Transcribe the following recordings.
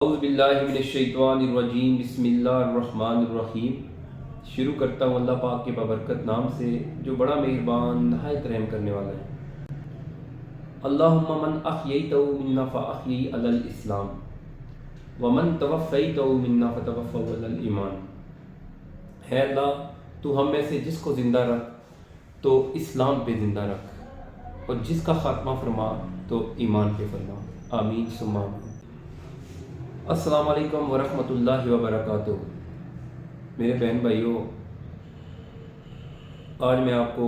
اعوذ باللہ من الشیطان الرجیم بسم اللہ الرحمن الرحیم۔ شروع کرتا ہوں اللہ پاک کے بابرکت نام سے جو بڑا مہربان نہایت رحم کرنے والا ہے۔ اللہم من احییتہ منا فاحیی علی الاسلام ومن توفیتہ منا فتوفہ علی الایمان۔ ہے اللہ تو ہم میں سے جس کو زندہ رکھ تو اسلام پہ زندہ رکھ، اور جس کا خاتمہ فرما تو ایمان پہ فرما، آمین ثم آمین۔ السلام علیکم ورحمۃ اللہ وبرکاتہ۔ میرے بہن بھائیوں، آج میں آپ کو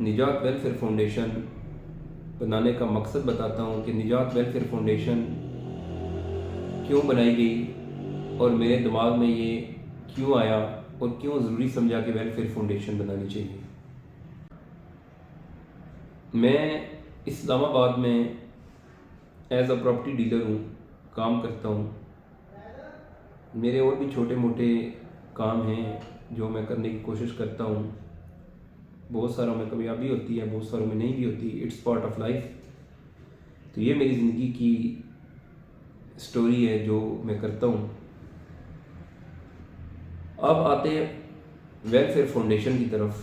نجات ویلفیئر فاؤنڈیشن بنانے کا مقصد بتاتا ہوں کہ نجات ویلفیئر فاؤنڈیشن کیوں بنائی گئی اور میرے دماغ میں یہ کیوں آیا اور کیوں ضروری سمجھا کہ ویلفیئر فاؤنڈیشن بنانی چاہیے۔ میں اسلام آباد میں ایز اے پراپرٹی ڈیلر ہوں، کام کرتا ہوں۔ میرے اور بھی چھوٹے موٹے کام ہیں جو میں کرنے کی کوشش کرتا ہوں۔ بہت ساروں میں کامیابی ہوتی ہے، بہت ساروں میں نہیں بھی ہوتی، اٹس پارٹ آف لائف۔ تو یہ میری زندگی کی سٹوری ہے جو میں کرتا ہوں۔ اب آتے ہیں ویلفیئر فاؤنڈیشن کی طرف۔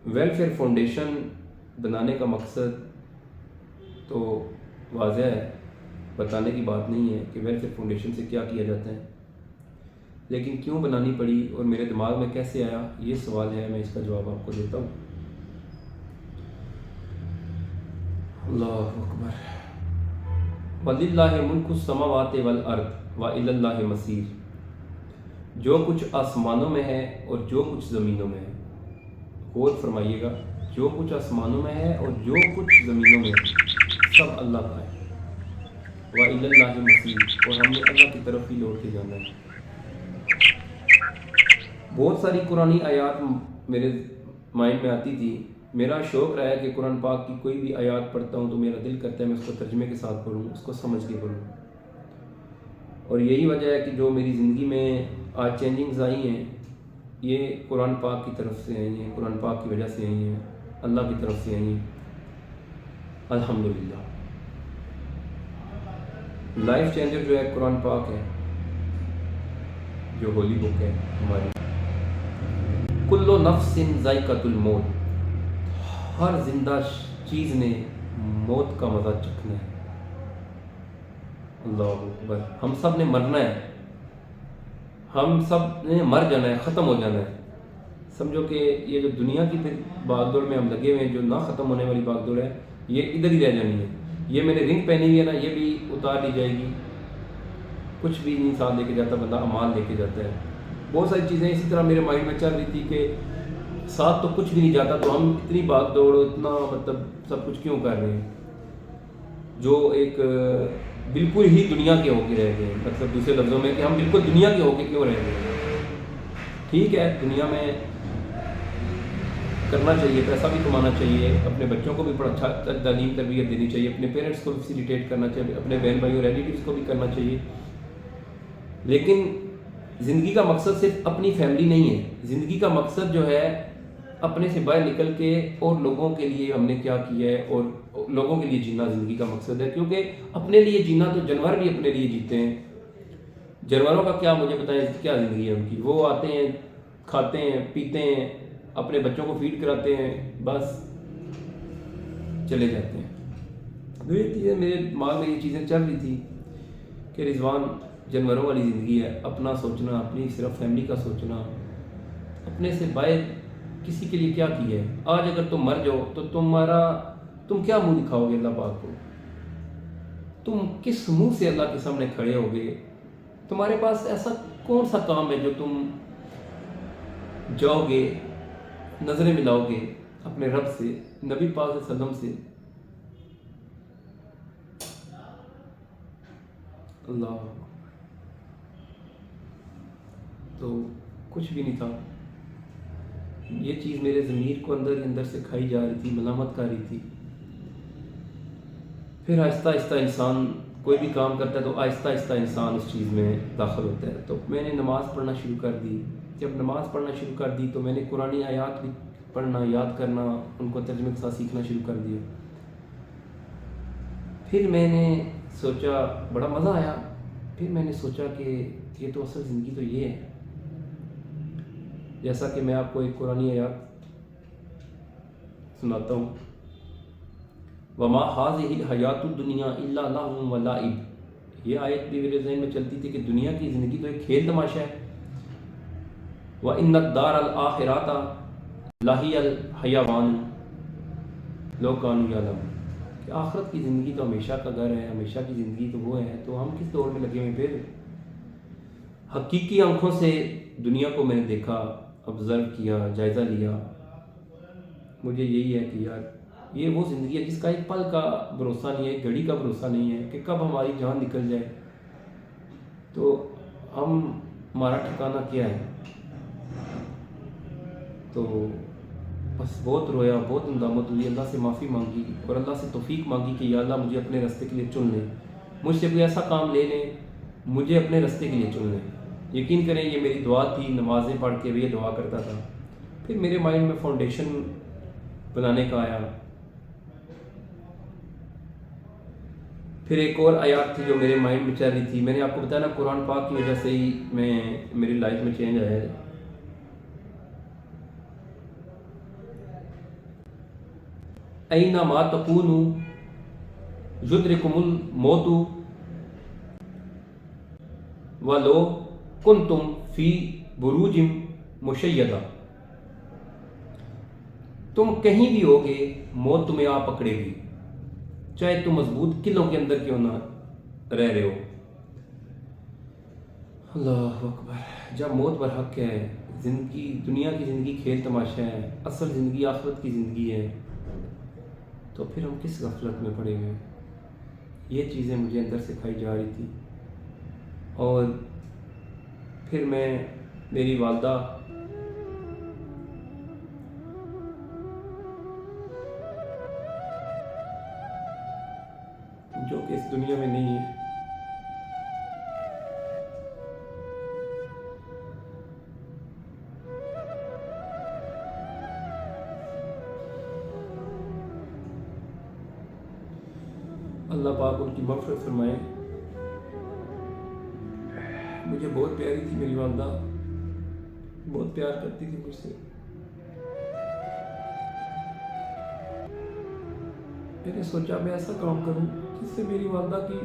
ویلفیئر فاؤنڈیشن بنانے کا مقصد تو واضح ہے، بتانے کی بات نہیں ہے کہ ویلفیئر فاؤنڈیشن سے کیا کیا جاتا ہے، لیکن کیوں بنانی پڑی اور میرے دماغ میں کیسے آیا، یہ سوال ہے۔ میں اس کا جواب آپ کو دیتا ہوں۔ اللہ اکبر۔ وَلِلَّهِ مُلْكُ السَّمَاوَاتِ وَالْأَرْضِ وَإِلَى اللَّهِ الْمَصِيرُ۔ جو کچھ آسمانوں میں ہے اور جو کچھ زمینوں میں ہے، غور فرمائیے گا، جو کچھ آسمانوں میں ہے اور جو کچھ زمینوں میں ہے، سب اللہ کا ہے۔ وَإِلَى اللَّهِ الْمَصِيرُ، اور ہم نے اللہ کی طرف ہی لوٹ کے جانا ہے۔ بہت ساری قرآنی آیات میرے مائنڈ میں آتی تھی۔ میرا شوق رہا ہے کہ قرآن پاک کی کوئی بھی آیات پڑھتا ہوں تو میرا دل کرتا ہے میں اس کو ترجمے کے ساتھ پڑھوں، اس کو سمجھ کے پڑھوں۔ اور یہی وجہ ہے کہ جو میری زندگی میں آج چینجنگز آئی ہیں، یہ قرآن پاک کی طرف سے آئی ہیں، قرآن پاک کی وجہ سے آئی ہیں، اللہ کی طرف سے آئی ہیں، الحمدللہ۔ لائف چینجر جو ہے قرآن پاک ہے، جو ہولی بک ہے ہماری۔ کل نفس ذائقۃ الموت، ہر زندہ چیز نے موت کا مزہ چکھنا ہے۔ اللہ اکبر۔ ہم سب نے مرنا ہے، ہم سب نے مر جانا ہے، ختم ہو جانا ہے۔ سمجھو کہ یہ جو دنیا کی بھاگ دوڑ میں ہم لگے ہوئے ہیں، جو نہ ختم ہونے والی بھاگ دوڑ ہے، یہ ادھر ہی رہ جانی ہے۔ یہ میں نے رنگ پہنی ہوئی ہے نا، یہ بھی اتار لی جائے گی۔ کچھ بھی نہیں ساتھ لے کے جاتا بندہ، اعمال لے کے جاتا ہے۔ بہت ساری چیزیں اسی طرح میرے مائنڈ میں چل رہی تھی کہ ساتھ تو کچھ بھی نہیں جاتا، تو ہم اتنی بھاگ دوڑ، اتنا مطلب سب کچھ کیوں کر رہے ہیں، جو ایک بالکل ہی دنیا کے ہو کے رہ گئے۔ مطلب دوسرے لفظوں میں کہ ہم بالکل دنیا کے ہو کے کیوں رہ گئے۔ ٹھیک ہے، دنیا میں کرنا چاہیے، پیسہ بھی کمانا چاہیے، اپنے بچوں کو بھی بڑا اچھا تعلیم تربیت دینی چاہیے، اپنے پیرنٹس کو بھی فیسیلیٹیٹ کرنا چاہیے، اپنے بہن بھائیوں ریلیٹیوز کو بھی کرنا چاہیے۔ لیکن زندگی کا مقصد صرف اپنی فیملی نہیں ہے۔ زندگی کا مقصد جو ہے اپنے سے باہر نکل کے اور لوگوں کے لیے ہم نے کیا کیا ہے، اور لوگوں کے لیے جینا زندگی کا مقصد ہے۔ کیونکہ اپنے لیے جینا تو جانور بھی اپنے لیے جیتے ہیں۔ جانوروں کا کیا، مجھے بتائیں کیا زندگی ہے ان کی؟ وہ آتے ہیں، کھاتے ہیں، پیتے ہیں، اپنے بچوں کو فیڈ کراتے ہیں، بس چلے جاتے ہیں۔ تو یہ چیزیں میرے دماغ میں یہ چیزیں چل رہی تھی کہ رضوان، جانوروں والی زندگی ہے، اپنا سوچنا، اپنی صرف فیملی کا سوچنا، اپنے سے باہر کسی کے لیے کیا کیا ہے۔ آج اگر تم مر جاؤ تو تم کیا منہ دکھاؤ گے اللہ پاک کو؟ تم کس منہ سے اللہ کے سامنے کھڑے ہوگے؟ تمہارے پاس ایسا کون سا کام ہے جو تم جاؤ گے، نظریں ملاؤ گے اپنے رب سے، نبی پاک صلی اللہ علیہ وسلم سے؟ اللہ، تو کچھ بھی نہیں تھا۔ یہ چیز میرے ضمیر کو اندر ہی اندر سے کھائی جا رہی تھی، ملامت کر رہی تھی۔ پھر آہستہ آہستہ انسان کوئی بھی کام کرتا ہے تو آہستہ آہستہ انسان اس چیز میں داخل ہوتا ہے۔ تو میں نے نماز پڑھنا شروع کر دی۔ جب نماز پڑھنا شروع کر دی تو میں نے قرآنی آیات بھی پڑھنا، یاد کرنا، ان کو ترجمے کے ساتھ سیکھنا شروع کر دیا۔ پھر میں نے سوچا، بڑا مزہ آیا پھر میں نے سوچا کہ یہ تو اصل زندگی تو یہ ہے، جیسا کہ میں آپ کو ایک قرآنی آیات سناتا ہوں، وما هذه الحیات الدنیا الا لہو ولعب۔ یہ آیت بھی میرے ذہن میں چلتی تھی کہ دنیا کی زندگی تو ایک کھیل تماشا ہے، وَإِنَّ الدَّارَ الْآخِرَةَ لَهِيَ الْحَيَوَانُ لَوْ كَانُوا يَعْلَمُونَ، کہ آخرت کی زندگی تو ہمیشہ کا گھر ہے، ہمیشہ کی زندگی تو وہ ہے، تو ہم کس دور میں لگے ہوئے؟ پھر حقیقی آنکھوں سے دنیا کو میں نے دیکھا، آبزرو کیا، جائزہ لیا، مجھے یہی ہے کہ یار یہ وہ زندگی ہے جس کا ایک پل کا بھروسہ نہیں ہے، ایک گھڑی کا بھروسہ نہیں ہے کہ کب ہماری جان نکل جائے، تو ہمارا ٹھکانہ کیا ہے؟ تو بس بہت رویا، بہت ندامت ہوئی، اللہ سے معافی مانگی اور اللہ سے توفیق مانگی کہ یا اللہ مجھے اپنے راستے کے لیے چن لیں، مجھ سے کوئی ایسا کام لے لیں، مجھے اپنے راستے کے لیے چن لیں۔ یقین کریں یہ میری دعا تھی، نمازیں پڑھ کے بھی یہ دعا کرتا تھا۔ پھر میرے مائنڈ میں فاؤنڈیشن بنانے کا آیا، پھر ایک اور آیات تھی جو میرے مائنڈ میں چل رہی تھی، میں نے آپ کو بتایا نا قرآن پاک کی وجہ سے ہی میری لائف میں چینج آیا ہے۔ اینما تکونوا یدرککم الموت ولو کنتم فی بروج مشیدہ، تم کہیں بھی ہوگے موت تمہیں آ پکڑے گی، چاہے تم مضبوط قلعوں کے اندر کیوں نہ رہ رہے ہو۔ اللہ اکبر، جب موت برحق ہے، زندگی دنیا کی زندگی کھیل تماشا ہے، اصل زندگی آخرت کی زندگی ہے، تو پھر ہم کس غفلت میں پڑے ہوئے؟ یہ چیزیں مجھے اندر سے کھائی جا رہی تھی۔ اور پھر میری والدہ جو کہ اس دنیا میں نہیں ہے، اللہ پاک ان کی مغفرت فرمائے۔ مجھے بہت پیاری تھی میری والدہ، بہت پیار کرتی تھی مجھ سے۔ میں نے سوچا میں ایسا کام کروں جس سے میری والدہ کی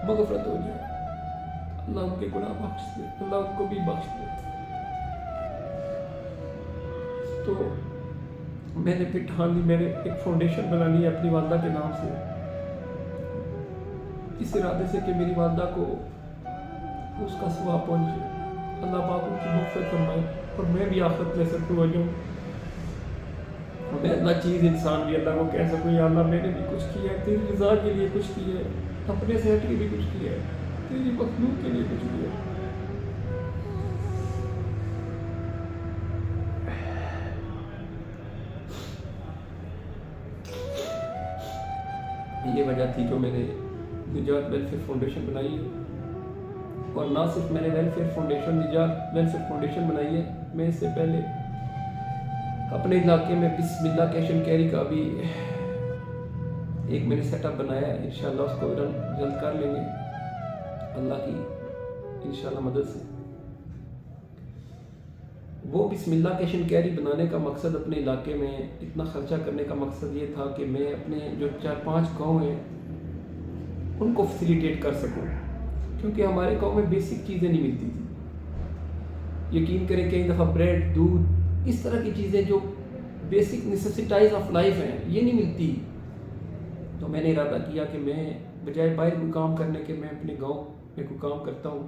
مغفرت ہو جائے، اللہ ان کے گناہ بخش دے، اللہ ان کو بھی بخش دے۔ تو میں نے پھر ٹھان لی، میں نے ایک فاؤنڈیشن بنا لی اپنی والدہ کے نام سے، اس ارادے سے کہ میری والدہ کو اس کا ثواب پہنچے، اللہ پاک ان کی مغفرت فرمائے اور میں بھی آخرت میں سرفراز ہو جاؤں۔ میں اللہ چیز انسان بھی اللہ کو کہہ سکوں یا اللہ میں نے بھی کچھ کیا ہے، تیری رضا کے لیے کچھ کیا ہے، اپنے صحت کے لیے کچھ کیا ہے، تیری مخلوق کے لیے کچھ کیا ہے۔ یہ وجہ تھی جو میں نے نجات ویلفیئر فاؤنڈیشن بنائی ہے، اور نہ صرف میں نے ویلفیئر فاؤنڈیشن نجات ویلفیئر فاؤنڈیشن بنائی ہے، میں اس سے پہلے اپنے علاقے میں بسم اللہ کیش اینڈ کیری کا بھی ایک میں نے سیٹ اپ بنایا ہے، انشاءاللہ اس کو جلد کر لیں گے اللہ کی انشاءاللہ مدد سے۔ وہ بسم اللہ کیش اینڈ کیری بنانے کا مقصد، اپنے علاقے میں اتنا خرچہ کرنے کا مقصد یہ تھا کہ میں اپنے جو 4-5 گاؤں ہیں ان کو فیسیلیٹیٹ کر سکوں، کیونکہ ہمارے گاؤں میں بیسک چیزیں نہیں ملتی تھی۔ یقین کریں کئی دفعہ بریڈ، دودھ، اس طرح کی چیزیں جو بیسک نیسیسٹائز آف لائف ہیں یہ نہیں ملتی۔ تو میں نے ارادہ کیا کہ میں بجائے باہر کوئی کام کرنے کے میں اپنے گاؤں میں کوئی کام کرتا ہوں۔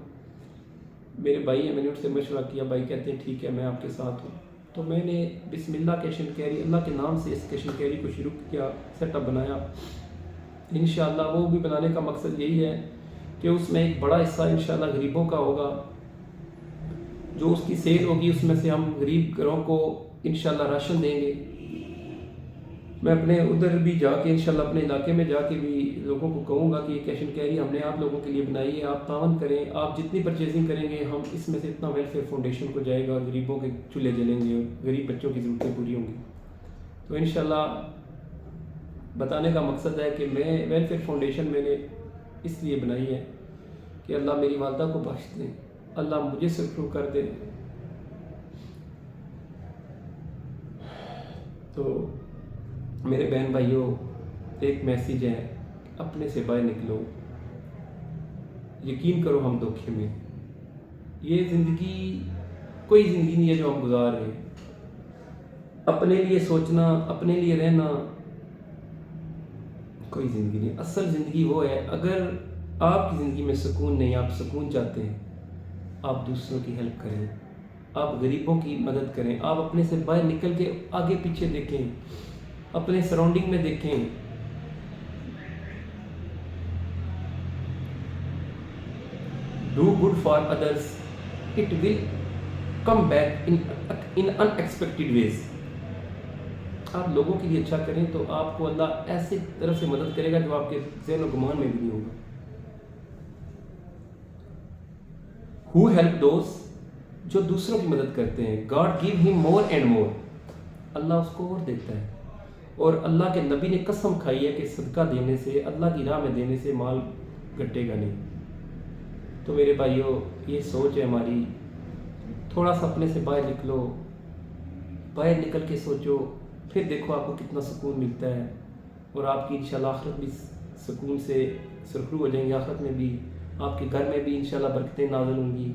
میرے بھائی ہیں، میں نے ان سے مشورہ کیا، بھائی کہتے ہیں ٹھیک ہے میں آپ کے ساتھ ہوں۔ تو میں نے بسم اللہ کیش اینڈ کیری، اللہ کے نام سے اس کیش اینڈ کیری کو شروع کیا، سیٹ اپ بنایا۔ انشاءاللہ وہ بھی بنانے کا مقصد یہی ہے کہ اس میں ایک بڑا حصہ انشاءاللہ غریبوں کا ہوگا، جو اس کی سیل ہوگی اس میں سے ہم غریب گھروں کو انشاءاللہ راشن دیں گے۔ میں اپنے ادھر بھی جا کے انشاءاللہ اپنے علاقے میں جا کے بھی لوگوں کو کہوں گا کہ یہ کیش اینڈ کیری ہم نے آپ لوگوں کے لیے بنائی ہے، آپ تعاون کریں، آپ جتنی پرچیزنگ کریں گے ہم اس میں سے اتنا ویلفیئر فاؤنڈیشن کو جائے گا اور غریبوں کے چولہے جلیں گے، غریب بچوں کی ضرورتیں پوری ہوں گی۔ تو انشاءاللہ بتانے کا مقصد ہے کہ میں ویلفیئر فاؤنڈیشن میں نے اس لیے بنائی ہے کہ اللہ میری والدہ کو بخش دیں، اللہ مجھے سرخرو کر دے. تو میرے بہن بھائیوں، ایک میسیج ہے، اپنے سے باہر نکلو. یقین کرو ہم دھوکے میں، یہ زندگی کوئی زندگی نہیں ہے جو ہم گزار رہے ہیں. اپنے لیے سوچنا، اپنے لیے رہنا کوئی زندگی نہیں. اصل زندگی وہ ہے، اگر آپ کی زندگی میں سکون نہیں، آپ سکون چاہتے ہیں، آپ دوسروں کی ہیلپ کریں، آپ غریبوں کی مدد کریں، آپ اپنے سے باہر نکل کے آگے پیچھے دیکھیں، اپنے سراؤنڈنگ میں دیکھیں. Do good for others, it will come back in unexpected ways. آپ لوگوں کے لیے اچھا کریں تو آپ کو اللہ ایسی طرح سے مدد کرے گا جو آپ کے ذہن و گمان میں بھی نہیں ہوگا. ہو ہیلپ دوز، جو دوسروں کی مدد کرتے ہیں، گاڈ گیو ہم مور اینڈ مور، اللہ اس کو اور دیتا ہے. اور اللہ کے نبی نے قسم کھائی ہے کہ صدقہ دینے سے، اللہ کی راہ میں دینے سے مال گھٹے گا نہیں. تو میرے بھائیوں، یہ سوچ ہے ہماری. تھوڑا سا اپنے سے باہر نکلو، باہر نکل کے سوچو، پھر دیکھو آپ کو کتنا سکون ملتا ہے. اور آپ کی انشاءاللہ آخرت بھی سکون سے سرخرو ہو جائیں گے. آخرت میں بھی آپ کے گھر میں بھی انشاءاللہ برکتیں نازل ہوں گی،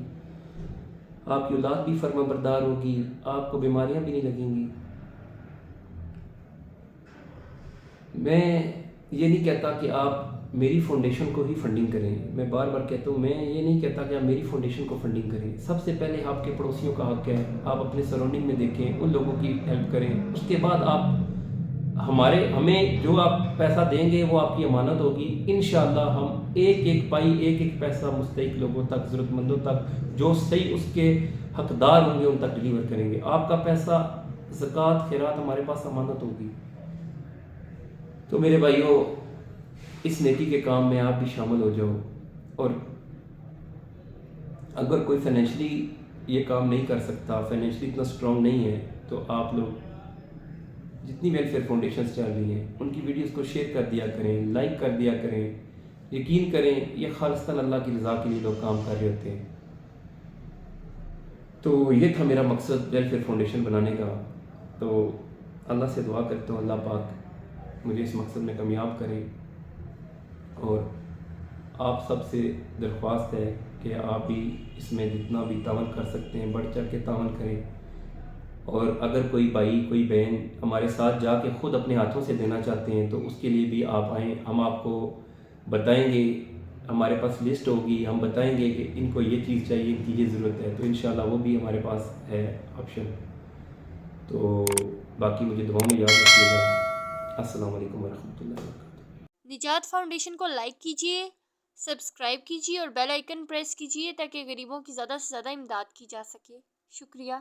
آپ کی اولاد بھی فرما بردار ہوگی، آپ کو بیماریاں بھی نہیں لگیں گی. میں یہ نہیں کہتا کہ آپ میری فاؤنڈیشن کو ہی فنڈنگ کریں. میں بار بار کہتا ہوں، میں یہ نہیں کہتا کہ آپ میری فاؤنڈیشن کو فنڈنگ کریں. سب سے پہلے آپ کے پڑوسیوں کا حق ہے، آپ اپنے سراؤنڈنگ میں دیکھیں، ان لوگوں کی ہیلپ کریں. اس کے بعد آپ ہمیں جو آپ پیسہ دیں گے وہ آپ کی امانت ہوگی. انشاءاللہ ہم ایک ایک پائی، ایک ایک پیسہ مستحق لوگوں تک، ضرورت مندوں تک، جو صحیح اس کے حقدار ہوں گے ان تک ڈیلیور کریں گے. آپ کا پیسہ زکوٰۃ خیرات ہمارے پاس امانت ہوگی. تو میرے بھائیوں، اس نیکی کے کام میں آپ بھی شامل ہو جاؤ. اور اگر کوئی فائنینشلی یہ کام نہیں کر سکتا، فائنینشلی اتنا اسٹرانگ نہیں ہے، تو آپ لوگ جتنی ویلفیئر فاؤنڈیشنز چل رہی ہیں ان کی ویڈیوز کو شیئر کر دیا کریں، لائک کر دیا کریں. یقین کریں یہ خالصتاً اللہ کی رضا کے لیے لوگ کام کر رہے ہوتے ہیں. تو یہ تھا میرا مقصد ویلفیئر فاؤنڈیشن بنانے کا. تو اللہ سے دعا کرتا ہوں اللہ پاک مجھے اس مقصد میں کامیاب کرے. اور آپ سب سے درخواست ہے کہ آپ بھی اس میں جتنا بھی تعاون کر سکتے ہیں بڑھ چڑھ کے تعاون کریں. اور اگر کوئی بھائی، کوئی بہن ہمارے ساتھ جا کے خود اپنے ہاتھوں سے دینا چاہتے ہیں تو اس کے لیے بھی آپ آئیں. ہم آپ کو بتائیں گے، ہمارے پاس لسٹ ہوگی، ہم بتائیں گے کہ ان کو یہ چیز چاہیے، ان کی یہ ضرورت ہے. تو انشاءاللہ وہ بھی ہمارے پاس ہے آپشن. تو باقی مجھے دعاؤں میں یاد رکھیے گا. السلام علیکم ورحمۃ اللہ وبرکاتہ. نجات فاؤنڈیشن کو لائک کیجیے، سبسکرائب کیجیے اور بیل آئیکن پریس کیجیے تاکہ غریبوں کی زیادہ سے زیادہ امداد کی جا سکے. شکریہ.